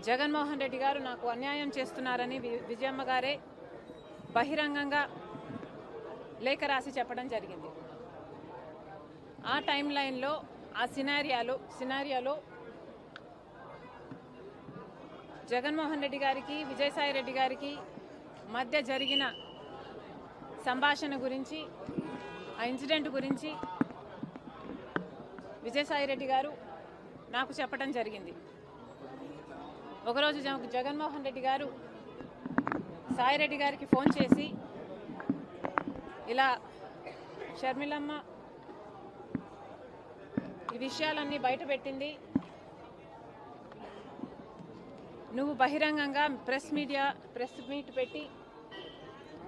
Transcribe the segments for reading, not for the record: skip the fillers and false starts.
జగన్మోహన్ రెడ్డి గారు నాకు అన్యాయం చేస్తున్నారని విజయమ్మ గారే బహిరంగంగా లేఖ రాసి చెప్పడం జరిగింది. ఆ టైం లైన్లో ఆ సినారియాలో జగన్మోహన్ రెడ్డి గారికి విజయసాయి రెడ్డి గారికి మధ్య జరిగిన సంభాషణ గురించి, ఆ ఇన్సిడెంట్ గురించి విజయసాయి రెడ్డి గారు నాకు చెప్పడం జరిగింది. ఒకరోజు జగన్మోహన్ రెడ్డి గారు సాయిరెడ్డి గారికి ఫోన్ చేసి, ఇలా షర్మిలమ్మ ఈ విషయాలన్నీ బయటపెట్టింది, నువ్వు బహిరంగంగా ప్రెస్ మీట్ పెట్టి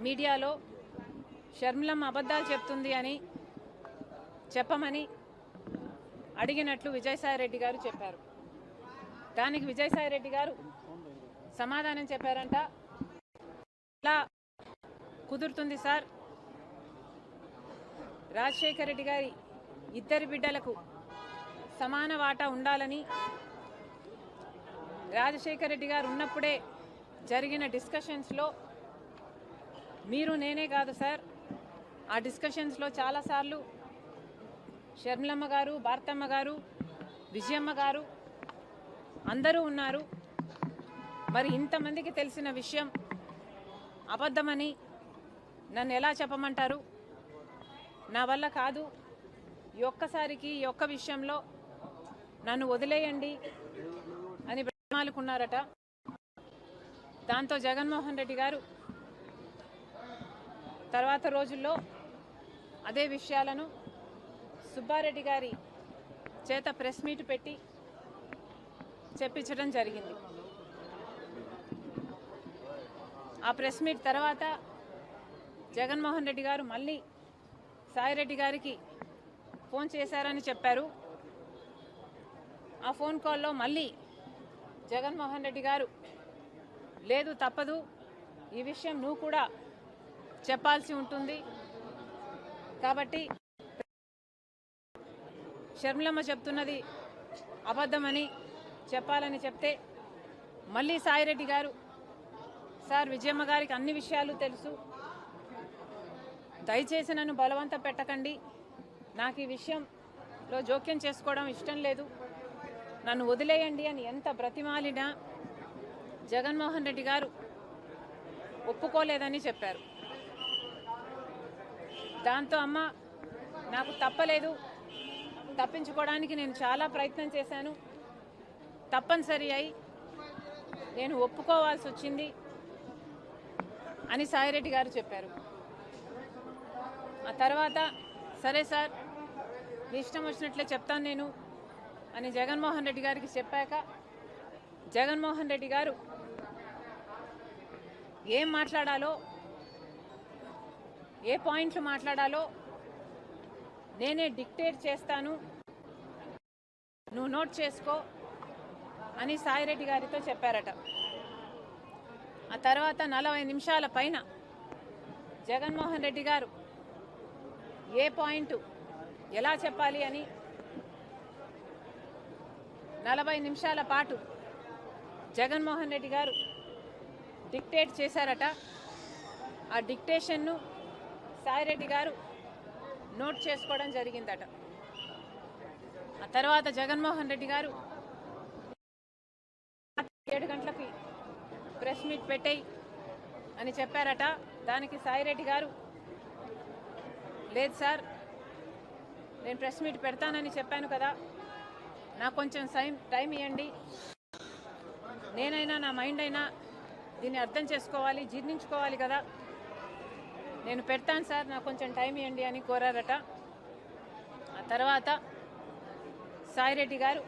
మీడియాలో షర్మిలమ్మ అబద్ధాలు చెప్తుంది అని చెప్పమని అడిగినట్లు విజయసాయి రెడ్డి గారు చెప్పారు. దానికి విజయసాయి రెడ్డి గారు సమాధానం చెప్పారంట, ఇలా కుదురుతుంది సార్, రాజశేఖర రెడ్డి గారి ఇద్దరి బిడ్డలకు సమాన వాటా ఉండాలని రాజశేఖర రెడ్డి గారు ఉన్నప్పుడే జరిగిన డిస్కషన్స్లో మీరు నేనే కాదు సార్, ఆ డిస్కషన్స్లో చాలాసార్లు షర్మిలమ్మ గారు, భారతమ్మ గారు, విజయమ్మ గారు అందరూ ఉన్నారు. మరి ఇంతమందికి తెలిసిన విషయం అబద్ధమని నన్ను ఎలా చెప్పమంటారు? నా వల్ల కాదు, ఈ ఒక్కసారికి ఈ ఒక్క విషయంలో నన్ను వదిలేయండి అని బ్రతిమాలుకున్నారట. దాంతో జగన్మోహన్ రెడ్డి గారు తర్వాత రోజుల్లో అదే విషయాలను సుబ్బారెడ్డి గారి చేత ప్రెస్ మీట్ పెట్టి చెప్పించడం జరిగింది. ఆ ప్రెస్ మీట్ తర్వాత జగన్మోహన్ రెడ్డి గారు మళ్ళీ సాయిరెడ్డి గారికి ఫోన్ చేశారని చెప్పారు. ఆ ఫోన్ కాల్లో మళ్ళీ జగన్మోహన్ రెడ్డి గారు, లేదు తప్పదు, ఈ విషయం నువ్వు కూడా చెప్పాల్సి ఉంటుంది కాబట్టి షర్మిలమ్మ చెప్తున్నది అబద్ధమని చెప్పాలని చెప్తే మళ్ళీ సాయిరెడ్డి గారు, సార్ విజయమ్మ గారికి అన్ని విషయాలు తెలుసు, దయచేసి నన్ను బలవంతం పెట్టకండి, నాకు ఈ విషయంలో జోక్యం చేసుకోవడం ఇష్టం లేదు, నన్ను వదిలేయండి అని ఎంత బ్రతిమాలినా జగన్మోహన్ రెడ్డి గారు ఒప్పుకోలేదని చెప్పారు. దాంతో అమ్మ నాకు తప్పలేదు, తప్పించుకోవడానికి నేను చాలా ప్రయత్నం చేశాను, తప్పనిసరి అయి నేను ఒప్పుకోవాల్సి వచ్చింది అని సాయిరెడ్డి గారు చెప్పారు. ఆ తర్వాత సరే సార్ మీ ఇష్టం వచ్చినట్లే చెప్తాను నేను అని జగన్మోహన్ రెడ్డి గారికి చెప్పాక జగన్మోహన్ రెడ్డి గారు ఏం మాట్లాడాలో, ఏ పాయింట్లు మాట్లాడాలో నేనే డిక్టేట్ చేస్తాను, నువ్వు నోట్ చేసుకో అని సాయిరెడ్డి గారితో చెప్పారట. ఆ తర్వాత 40 నిమిషాల పైన జగన్మోహన్ రెడ్డి గారు ఏ పాయింట్ ఎలా చెప్పాలి అని 40 నిమిషాల పాటు జగన్మోహన్ రెడ్డి గారు డిక్టేట్ చేశారట. ఆ డిక్టేషన్ను సాయిరెడ్డి గారు నోట్ చేసుకోవడం జరిగిందట. ఆ తర్వాత జగన్మోహన్ రెడ్డి గారు 7 గంటలకి ప్రెస్ మీట్ పెట్టేయి అని చెప్పారట. దానికి సాయిరెడ్డి గారు, లేదు సార్ నేను ప్రెస్ మీట్ పెడతానని చెప్పాను కదా, నాకు కొంచెం టైం ఇవ్వండి, నేనైనా నా మైండ్ అయినా దీన్ని అర్థం చేసుకోవాలి, జీర్ణించుకోవాలి కదా, నేను పెడతాను సార్, నాకు కొంచెం టైం ఇవ్వండి అని కోరారట. ఆ తర్వాత సాయిరెడ్డి గారు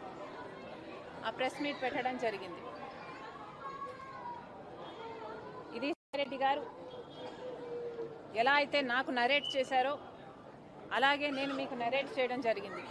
ఆ ప్రెస్ మీట్ పెట్టడం జరిగింది. ఇది సాయిరెడ్డి గారు ఎలా అయితే నాకు నరేట్ చేశారో అలాగే నేను మీకు నరేట్ చేయడం జరిగింది.